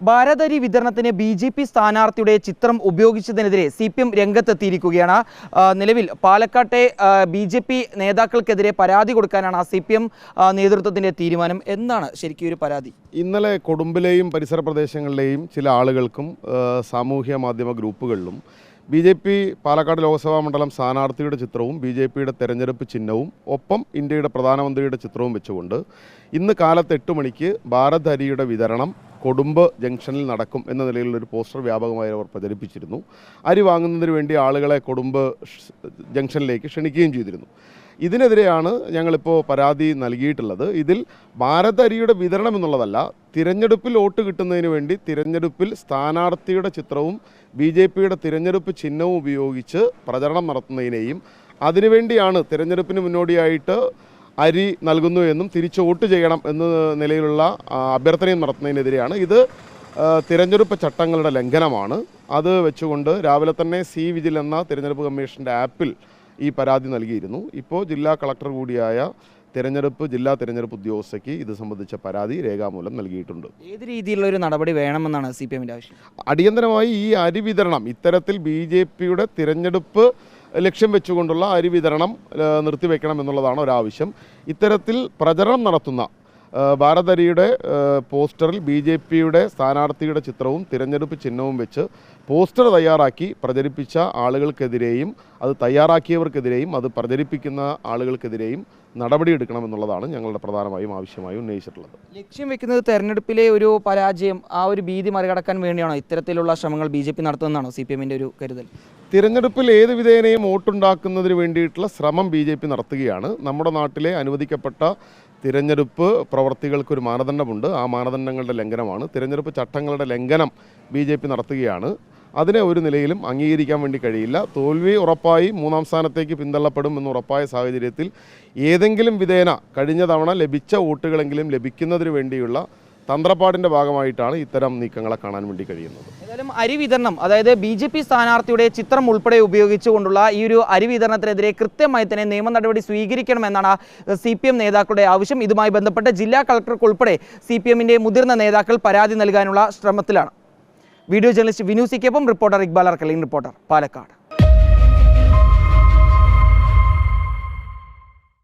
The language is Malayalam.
ഭാരതരി വിതരണത്തിന് ബി.ജെ.പി. സ്ഥാനാർത്ഥിയുടെ ചിത്രം ഉപയോഗിച്ചതിനെതിരെ CPM രംഗത്തെത്തിയിരിക്കുകയാണ്. നിലവിൽ പാലക്കാട്ടെ ബി.ജെ.പി. നേതാക്കൾക്കെതിരെ പരാതി കൊടുക്കാനാണ് CPM നേതൃത്വത്തിൻ്റെ തീരുമാനം. എന്താണ് ശരിക്കും ഒരു പരാതി? ഇന്നലെ കൊടുമ്പിലെയും പരിസര പ്രദേശങ്ങളിലെയും ചില ആളുകൾക്കും സാമൂഹ്യ മാധ്യമ ഗ്രൂപ്പുകളിലും ബി.ജെ.പി. പാലക്കാട് ലോക്സഭാ മണ്ഡലം സ്ഥാനാർത്ഥിയുടെ ചിത്രവും ബി.ജെ.പിയുടെ തെരഞ്ഞെടുപ്പ് ചിഹ്നവും ഒപ്പം ഇന്ത്യയുടെ പ്രധാനമന്ത്രിയുടെ ചിത്രവും വെച്ചുകൊണ്ട് ഇന്ന് കാലത്ത് 8 മണിക്ക് ഭാരത് അരിയുടെ വിതരണം കൊടുമ്പ് ജംഗ്ഷനിൽ നടക്കും എന്ന നിലയിലുള്ളൊരു പോസ്റ്റർ വ്യാപകമായി അവർ പ്രചരിപ്പിച്ചിരുന്നു. അരി വാങ്ങുന്നതിന് വേണ്ടി ആളുകളെ കൊടുമ്പ് ജംഗ്ഷനിലേക്ക് ക്ഷണിക്കുകയും ചെയ്തിരുന്നു. ഇതിനെതിരെയാണ് ഞങ്ങളിപ്പോൾ പരാതി നൽകിയിട്ടുള്ളത്. ഇതിൽ ഭാരത് അരിയുടെ വിതരണം എന്നുള്ളതല്ല, തിരഞ്ഞെടുപ്പിൽ വോട്ട് കിട്ടുന്നതിന് വേണ്ടി തിരഞ്ഞെടുപ്പിൽ സ്ഥാനാർത്ഥിയുടെ ചിത്രവും ബി.ജെ.പിയുടെ തിരഞ്ഞെടുപ്പ് ചിഹ്നവും ഉപയോഗിച്ച് പ്രചരണം നടത്തുന്നതിനെയും അതിനുവേണ്ടിയാണ് തിരഞ്ഞെടുപ്പിന് മുന്നോടിയായിട്ട് അരി നൽകുന്നു എന്നും തിരിച്ച് വോട്ട് ചെയ്യണം എന്ന നിലയിലുള്ള അഭ്യർത്ഥനയും നടത്തുന്നതിനെതിരെയാണ്. ഇത് തിരഞ്ഞെടുപ്പ് ചട്ടങ്ങളുടെ ലംഘനമാണ്. അത് വെച്ചുകൊണ്ട് രാവിലെ തന്നെ CVGIL എന്ന തിരഞ്ഞെടുപ്പ് കമ്മീഷൻ്റെ ആപ്പിൽ ഈ പരാതി നൽകിയിരുന്നു. ഇപ്പോൾ ജില്ലാ കളക്ടർ കൂടിയായ ജില്ലാ തിരഞ്ഞെടുപ്പ് ഉദ്യോഗസ്ഥയ്ക്ക് ഇത് സംബന്ധിച്ച പരാതി രേഖാമൂലം നൽകിയിട്ടുണ്ട്. ഏത് രീതിയിലുള്ള ഒരു നടപടി വേണമെന്നാണ് CPMൻ്റെ ആവശ്യം? അടിയന്തരമായി ഈ അരി വിതരണം ഇത്തരത്തിൽ ബി.ജെ.പിയുടെ തിരഞ്ഞെടുപ്പ് ലക്ഷ്യം വെച്ചുകൊണ്ടുള്ള അരി വിതരണം നിർത്തിവെക്കണം എന്നുള്ളതാണ് ഒരാവശ്യം. ഇത്തരത്തിൽ പ്രചരണം നടത്തുന്ന ഭാരത് അരിയുടെ പോസ്റ്ററിൽ ബി.ജെ.പിയുടെ സ്ഥാനാർത്ഥിയുടെ ചിത്രവും തിരഞ്ഞെടുപ്പ് ചിഹ്നവും വെച്ച് പോസ്റ്റർ തയ്യാറാക്കി പ്രചരിപ്പിച്ച ആളുകൾക്കെതിരെയും അത് തയ്യാറാക്കിയവർക്കെതിരെയും അത് പ്രചരിപ്പിക്കുന്ന ആളുകൾക്കെതിരെയും നടപടിയെടുക്കണമെന്നുള്ളതാണ് ഞങ്ങളുടെ പ്രധാനമായും ആവശ്യമായി ഉന്നയിച്ചിട്ടുള്ളത്. ലക്ഷ്യം വെക്കുന്നത് തെരഞ്ഞെടുപ്പിലെ ഒരു പരാജയം, ആ ഒരു ഭീതി മറികടക്കാൻ വേണ്ടിയാണോ ഇത്തരത്തിലുള്ള ശ്രമങ്ങൾ ബി.ജെ.പി. നടത്തുന്നതാണോ CPMൻ്റെ ഒരു കരുതൽ? തിരഞ്ഞെടുപ്പിൽ ഏത് വിധേനയും വോട്ടുണ്ടാക്കുന്നതിന് വേണ്ടിയിട്ടുള്ള ശ്രമം ബി.ജെ.പി. നടത്തുകയാണ്. നമ്മുടെ നാട്ടിലെ അനുവദിക്കപ്പെട്ട തിരഞ്ഞെടുപ്പ് പ്രവർത്തികൾക്കൊരു മാനദണ്ഡമുണ്ട്. ആ മാനദണ്ഡങ്ങളുടെ ലംഘനമാണ്. തിരഞ്ഞെടുപ്പ് ചട്ടങ്ങളുടെ ലംഘനം ബി.ജെ.പി. നടത്തുകയാണ്. അതിനെ ഒരു നിലയിലും അംഗീകരിക്കാൻ വേണ്ടി കഴിയില്ല. തോൽവി ഉറപ്പായി 3ാം സ്ഥാനത്തേക്ക് പിന്തള്ളപ്പെടും എന്ന് ഉറപ്പായ സാഹചര്യത്തിൽ ഏതെങ്കിലും വിധേന കഴിഞ്ഞ തവണ ലഭിച്ച വോട്ടുകളെങ്കിലും ലഭിക്കുന്നതിന് വേണ്ടിയുള്ള തന്ത്രപ്പാടിൻ്റെ ഭാഗമായിട്ടാണ് ഇത്തരം നീക്കങ്ങളെ കാണാൻ വേണ്ടി കഴിയുന്നത്. ഏതായാലും അരി വിതരണം, അതായത് ബി.ജെ.പി. സ്ഥാനാർത്ഥിയുടെ ചിത്രം ഉൾപ്പെടെ ഉപയോഗിച്ചുകൊണ്ടുള്ള ഈ ഒരു അരി വിതരണത്തിനെതിരെ കൃത്യമായി തന്നെ നിയമ നടപടി സ്വീകരിക്കണമെന്നാണ് CPM നേതാക്കളുടെ ആവശ്യം. ഇതുമായി ബന്ധപ്പെട്ട് ജില്ലാ കളക്ടർക്കുൾപ്പെടെ CPMൻ്റെ മുതിർന്ന നേതാക്കൾ പരാതി നൽകാനുള്ള ശ്രമത്തിലാണ്. വീഡിയോ ജേർണലിസ്റ്റ് വിനു സിക്കൊപ്പം റിപ്പോർട്ടർ ഇക്ബാൽ അർക്കലിംഗ്, റിപ്പോർട്ടർ പാലക്കാട്.